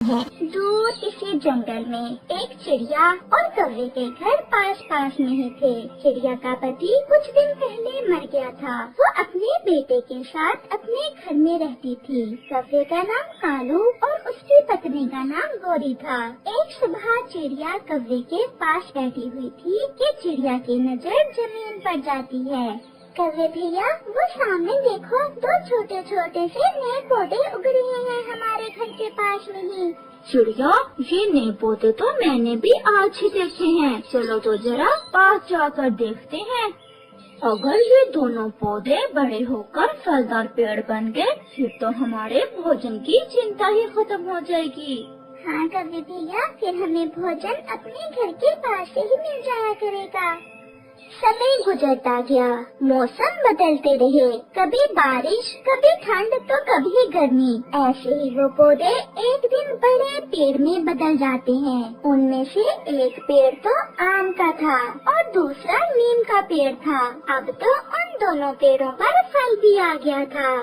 है। दूर इसी जंगल में एक चिड़िया और कौवे के घर पास पास में ही थे। चिड़िया का पति कुछ दिन पहले मर गया था। वो अपने बेटे के साथ अपने घर में रहती थी। कौवे का नाम कालू और उसकी पत्नी का नाम गोरी था। एक सुबह चिड़िया कौवे के पास बैठी हुई थी कि चिड़िया की नजर जमीन पर जाती है। कौवे भैया, वो सामने देखो, दो छोटे छोटे से नए पौधे उग रहे हैं हमारे घर के पास में ही। चिड़िया, ये नए पौधे तो मैंने भी आज ही देखे हैं। चलो तो जरा पास जाकर देखते हैं। अगर ये दोनों पौधे बड़े होकर फलदार पेड़ बन गए, फिर तो हमारे भोजन की चिंता ही खत्म हो जाएगी। हाँ कौवे भैया, फिर हमें भोजन अपने घर के पास से ही मिल जाया करेगा। समय गुजरता गया, मौसम बदलते रहे, कभी बारिश, कभी ठंड तो कभी गर्मी। ऐसे ही वो पौधे एक दिन बड़े पेड़ में बदल जाते हैं। उनमें से एक पेड़ तो आम का था और दूसरा नीम का पेड़ था। अब तो उन दोनों पेड़ों पर फल भी आ गया था।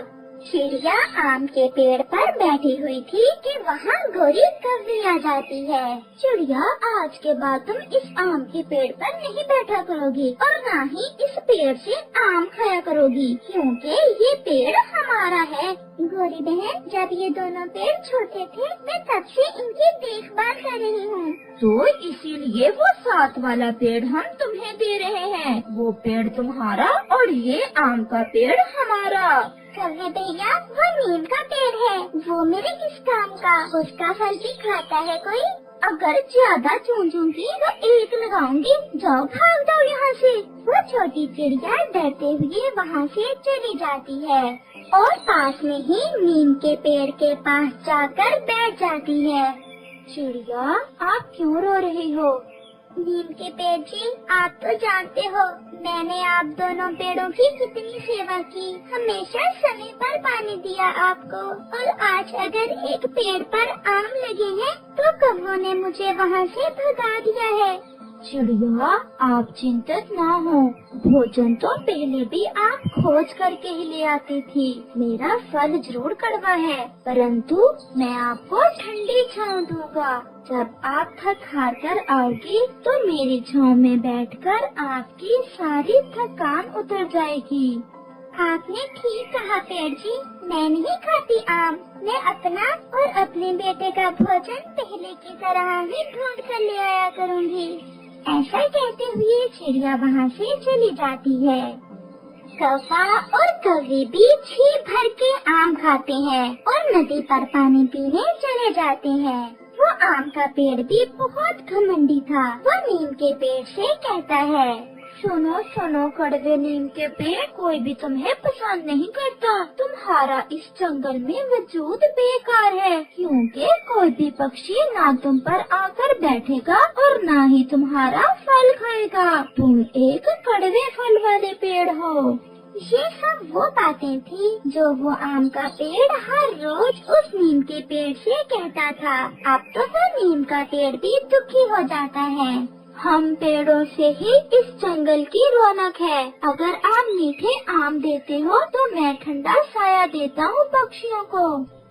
चिड़िया आम के पेड़ पर बैठी हुई थी कि वहाँ गोरी कौवी आ जाती है। चिड़िया, आज के बाद तुम इस आम के पेड़ पर नहीं बैठा करोगी और न ही इस पेड़ से आम खाया करोगी, क्योंकि ये पेड़ हमारा है। गोरी बहन, जब ये दोनों पेड़ छोटे थे मैं तब से इनकी देखभाल कर रही हूँ। तो इसीलिए वो साथ वाला पेड़ हम तुम्हें दे रहे हैं। वो पेड़ तुम्हारा और ये आम का पेड़ हमारा। कौवे भैया, वो नीम का पेड़ है, वो मेरे किस काम का? उसका फल भी खाता है कोई? अगर ज्यादा चूंझूंगी तो एक लगाऊंगी। जाओ, भाग जाओ यहाँ से। वो छोटी चिड़िया डरते हुए वहाँ से चली जाती है और पास में ही नीम के पेड़ के पास जाकर बैठ जाती है। चिड़िया, आप क्यों रो रही हो? नीम के पेड़ जी, आप तो जानते हो मैंने आप दोनों पेड़ों की कितनी सेवा की, हमेशा समय पर पानी दिया आपको, और आज अगर एक पेड़ पर आम लगे हैं तो कौवों ने मुझे वहाँ से भगा दिया है। चिड़िया, आप चिंतित ना हो। भोजन तो पहले भी आप खोज करके ही ले आती थी। मेरा फल जरूर कड़वा है, परंतु मैं आपको ठंडी छांव दूंगा। जब आप थक हार कर आओगी तो मेरी छांव में बैठकर आपकी सारी थकान उतर जाएगी। आपने ठीक कहा पेड़ जी, मैं नहीं खाती आम। मैं अपना और अपने बेटे का भोजन पहले की तरह ही ढूंढ कर ले आया करूँगी। ऐसा कहते हुए चिड़िया वहाँ से चली जाती है। कौवा और कौवी भी छी भर के आम खाते हैं और नदी पर पानी पीने चले जाते हैं। वो आम का पेड़ भी बहुत घमंडी था। वो नीम के पेड़ से कहता है, सुनो सुनो कड़वे नीम के पेड़, कोई भी तुम्हें पसंद नहीं करता। तुम्हारा इस जंगल में वजूद बेकार है, क्योंकि कोई भी पक्षी ना तुम पर आकर बैठेगा और ना ही तुम्हारा फल खाएगा। तुम एक कड़वे फल वाले पेड़ हो। ये सब वो बातें थी जो वो आम का पेड़ हर रोज उस नीम के पेड़ से कहता था। अब तो वो नीम का पेड़ भी दुखी हो जाता है। हम पेड़ों से ही इस जंगल की रौनक है। अगर आप मीठे आम देते हो तो मैं ठंडा साया देता हूँ पक्षियों को।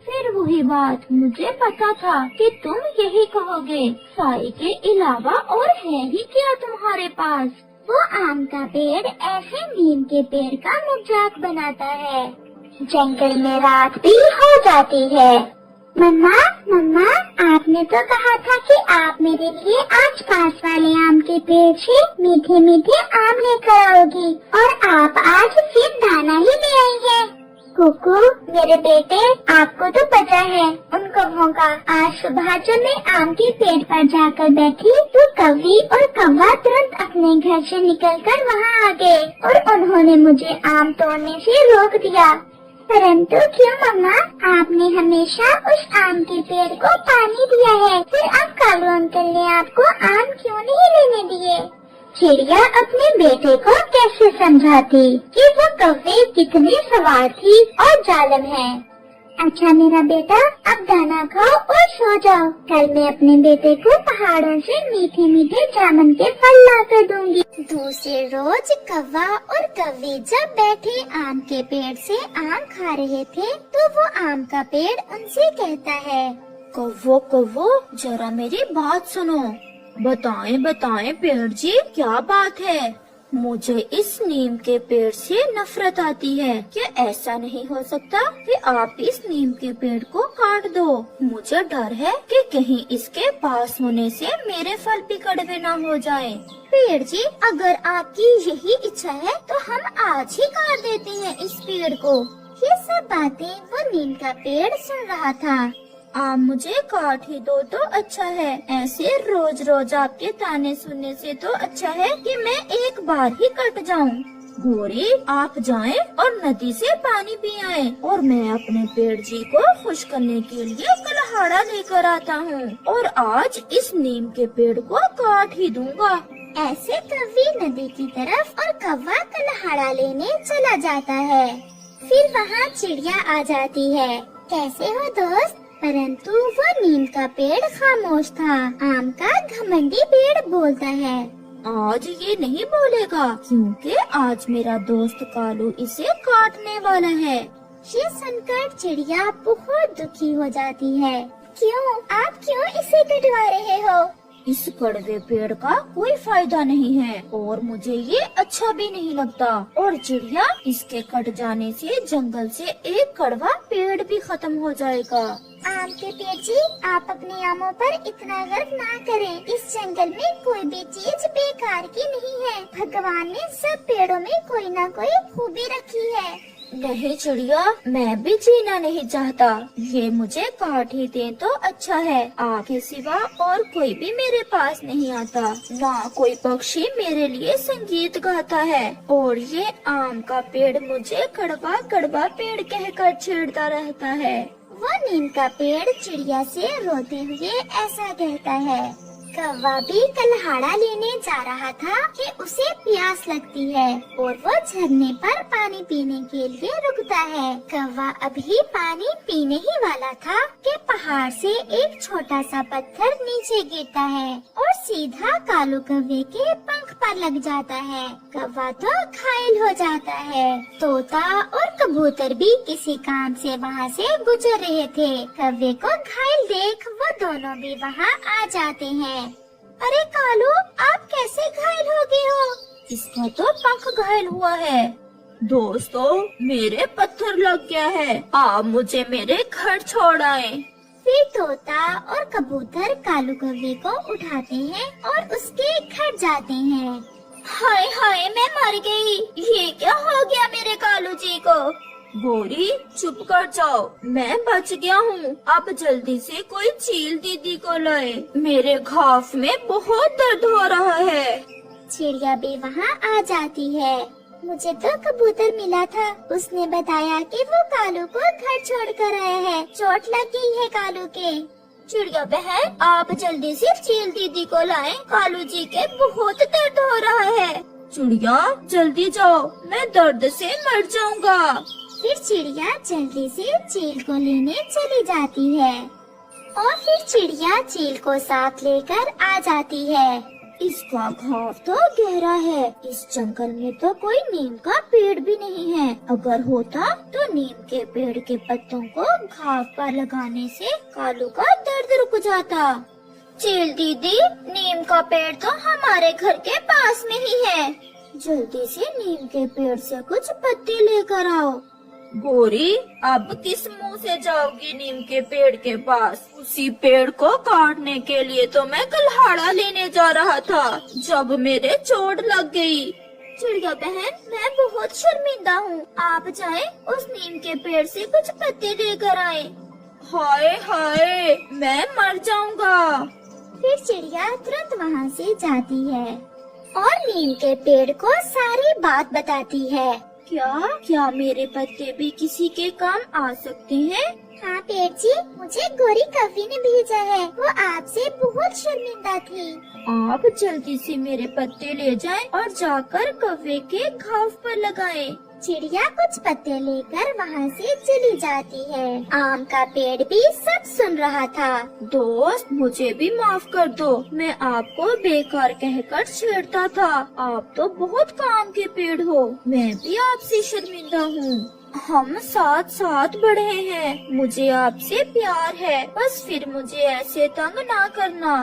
फिर वही बात, मुझे पता था कि तुम यही कहोगे। साए के अलावा और है ही क्या तुम्हारे पास? वो आम का पेड़ ऐसे नीम के पेड़ का मजाक बनाता है। जंगल में रात भी हो जाती है। मम्मा मम्मा, आपने तो कहा था कि आप मेरे लिए आज पास वाले आम के पेड़ से मीठे मीठे आम लेकर आओगी, और आप आज सिर्फ दाना ही ले आई हैं। कुकू मेरे बेटे, आपको तो पता है उन कौवों का। आज सुबह जब मैं आम के पेड़ पर जाकर बैठी तो कौवी और कौवा तुरंत अपने घर से निकलकर वहाँ आ गए और उन्होंने मुझे आम तोड़ने से रोक दिया। परंतु क्यों मम्मा, आपने हमेशा उस आम के पेड़ को पानी दिया है, फिर अब कालू अंकल ने आपको आम क्यों नहीं लेने दिए? चिड़िया अपने बेटे को कैसे समझाती कि वो कौवे कितने सवार थी और जालिम है। अच्छा मेरा बेटा, अब दाना खाओ और सो जाओ। कल मैं अपने बेटे को पहाड़ों से मीठे मीठे जामुन के फल ला कर दूंगी। दूसरे रोज कौवा और कौवी जब बैठे आम के पेड़ से आम खा रहे थे तो वो आम का पेड़ उनसे कहता है, कव्वो कव्वो, जरा मेरी बात सुनो। बताएं बताएं पेड़ जी, क्या बात है? मुझे इस नीम के पेड़ से नफरत आती है। क्या ऐसा नहीं हो सकता कि आप इस नीम के पेड़ को काट दो? मुझे डर है कि कहीं इसके पास होने से मेरे फल भी कड़वे न हो जाएं। पेड़ जी, अगर आपकी यही इच्छा है तो हम आज ही काट देते हैं इस पेड़ को। ये सब बातें वो नीम का पेड़ सुन रहा था। आप मुझे काट ही दो तो अच्छा है। ऐसे रोज रोज आपके ताने सुनने से तो अच्छा है कि मैं एक बार ही कट जाऊं। गोरी, आप जाएं और नदी से पानी पी आएं और मैं अपने पेड़ जी को खुश करने के लिए कुल्हाड़ा लेकर आता हूँ और आज इस नीम के पेड़ को काट ही दूंगा। ऐसे कव्वी नदी की तरफ और कौवा कुल्हाड़ा लेने चला जाता है। फिर वहाँ चिड़िया आ जाती है। कैसे हो दोस्त? परंतु वो नीम का पेड़ खामोश था। आम का घमंडी पेड़ बोलता है, आज ये नहीं बोलेगा क्योंकि आज मेरा दोस्त कालू इसे काटने वाला है। ये सुनकर चिड़िया बहुत दुखी हो जाती है। क्यों? आप क्यों इसे कटवा रहे हो? इस कड़वे पेड़ का कोई फायदा नहीं है और मुझे ये अच्छा भी नहीं लगता। और चिड़िया, इसके कट जाने से जंगल से एक कड़वा पेड़ भी खत्म हो जाएगा। आम के पेड़ जी, आप अपने आमों पर इतना गर्व ना करें। इस जंगल में कोई भी चीज बेकार की नहीं है। भगवान ने सब पेड़ों में कोई ना कोई खूबी रखी है। नहीं चिड़िया, मैं भी जीना नहीं चाहता। ये मुझे काट ही दे तो अच्छा है। आपके सिवा और कोई भी मेरे पास नहीं आता। ना कोई पक्षी मेरे लिए संगीत गाता है और ये आम का पेड़ मुझे कड़वा कड़वा पेड़ कहकर छेड़ता रहता है। वो नीम का पेड़ चिड़िया से रोते हुए ऐसा कहता है। कौवा भी कुल्हाड़ा लेने जा रहा था कि उसे प्यास लगती है और वो झरने पर पानी पीने के लिए रुकता है। कौवा अभी पानी पीने ही वाला था कि पहाड़ से एक छोटा सा पत्थर नीचे गिरता है और सीधा कालू कौवे के पंख पर लग जाता है। कौवा तो घायल हो जाता है। तोता और कबूतर भी किसी काम से वहाँ से गुजर रहे थे। कौवे को घायल देख वो दोनों भी वहाँ आ जाते हैं। अरे कालू, आप कैसे घायल हो गए हो? इसका तो पंख घायल हुआ है। दोस्तों, मेरे पत्थर लग गया है। आप मुझे मेरे घर छोड़ आए। फिर तोता और कबूतर कालू कौवे को उठाते हैं और उसके घर जाते हैं। हाय हाय, मैं मर गई। ये क्या हो गया मेरे कालू जी को? गोरी, चुप कर जाओ, मैं बच गया हूँ। अब जल्दी से कोई चील दीदी को लाए। मेरे घाव में बहुत दर्द हो रहा है। चिड़िया भी वहाँ आ जाती है। मुझे तो कबूतर मिला था। उसने बताया कि वो कालू को घर छोड़ कर आया है। चोट लग गई है कालू के। चिड़िया बहन, आप जल्दी से चील दीदी को लाएं। कालू जी के बहुत दर्द हो रहा है। चिड़िया, जल्दी जाओ, मैं दर्द से मर जाऊंगा। फिर चिड़िया जल्दी से चील को लेने चली जाती है और फिर चिड़िया चील को साथ लेकर आ जाती है। इसका घाव तो गहरा है। इस जंगल में तो कोई नीम का पेड़ भी नहीं है। अगर होता तो नीम के पेड़ के पत्तों को घाव पर लगाने से कालू का दर्द रुक जाता। चील दीदी, नीम का पेड़ तो हमारे घर के पास में ही है। जल्दी से नीम के पेड़ से कुछ पत्ते लेकर आओ। गोरी, अब किस मुंह से जाओगी नीम के पेड़ के पास? उसी पेड़ को काटने के लिए तो मैं कुल्हाड़ा लेने जा रहा था जब मेरे चोट लग गई। चिड़िया बहन, मैं बहुत शर्मिंदा हूँ। आप जाएं, उस नीम के पेड़ से कुछ पत्ते लेकर आए। हाय हाय, मैं मर जाऊंगा। फिर चिड़िया तुरंत वहाँ से जाती है और नीम के पेड़ को सारी बात बताती है। क्या मेरे पत्ते भी किसी के काम आ सकते हैं? हाँ पेड़ जी, मुझे गोरी कौवी ने भेजा है। वो आपसे बहुत शर्मिंदा थी। आप जल्दी से मेरे पत्ते ले जाएं और जाकर कौवे के घाव पर लगाएं। चिड़िया कुछ पत्ते लेकर वहाँ से चली जाती है। आम का पेड़ भी सब सुन रहा था। दोस्त, मुझे भी माफ कर दो। मैं आपको बेकार कहकर छेड़ता था। आप तो बहुत काम के पेड़ हो। मैं भी आपसे शर्मिंदा हूँ। हम साथ साथ बढ़े हैं, मुझे आपसे प्यार है, बस फिर मुझे ऐसे तंग ना करना।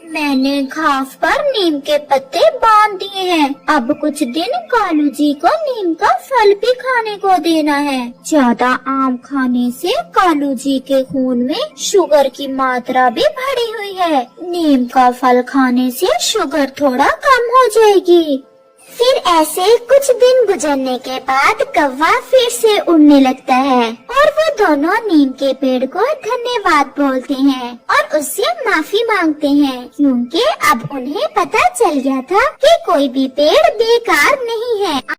मैंने घास पर नीम के पत्ते बांध दिए हैं, अब कुछ दिन कालू जी को नीम का फल भी खाने को देना है। ज्यादा आम खाने से कालू जी के खून में शुगर की मात्रा भी बढ़ी हुई है, नीम का फल खाने से शुगर थोड़ा कम हो जाएगी। फिर ऐसे कुछ दिन गुजरने के बाद कौवा फिर से उड़ने लगता है और वो दोनों नीम के पेड़ को धन्यवाद बोलते हैं और उससे माफी मांगते हैं, क्योंकि अब उन्हें पता चल गया था कि कोई भी पेड़ बेकार नहीं है।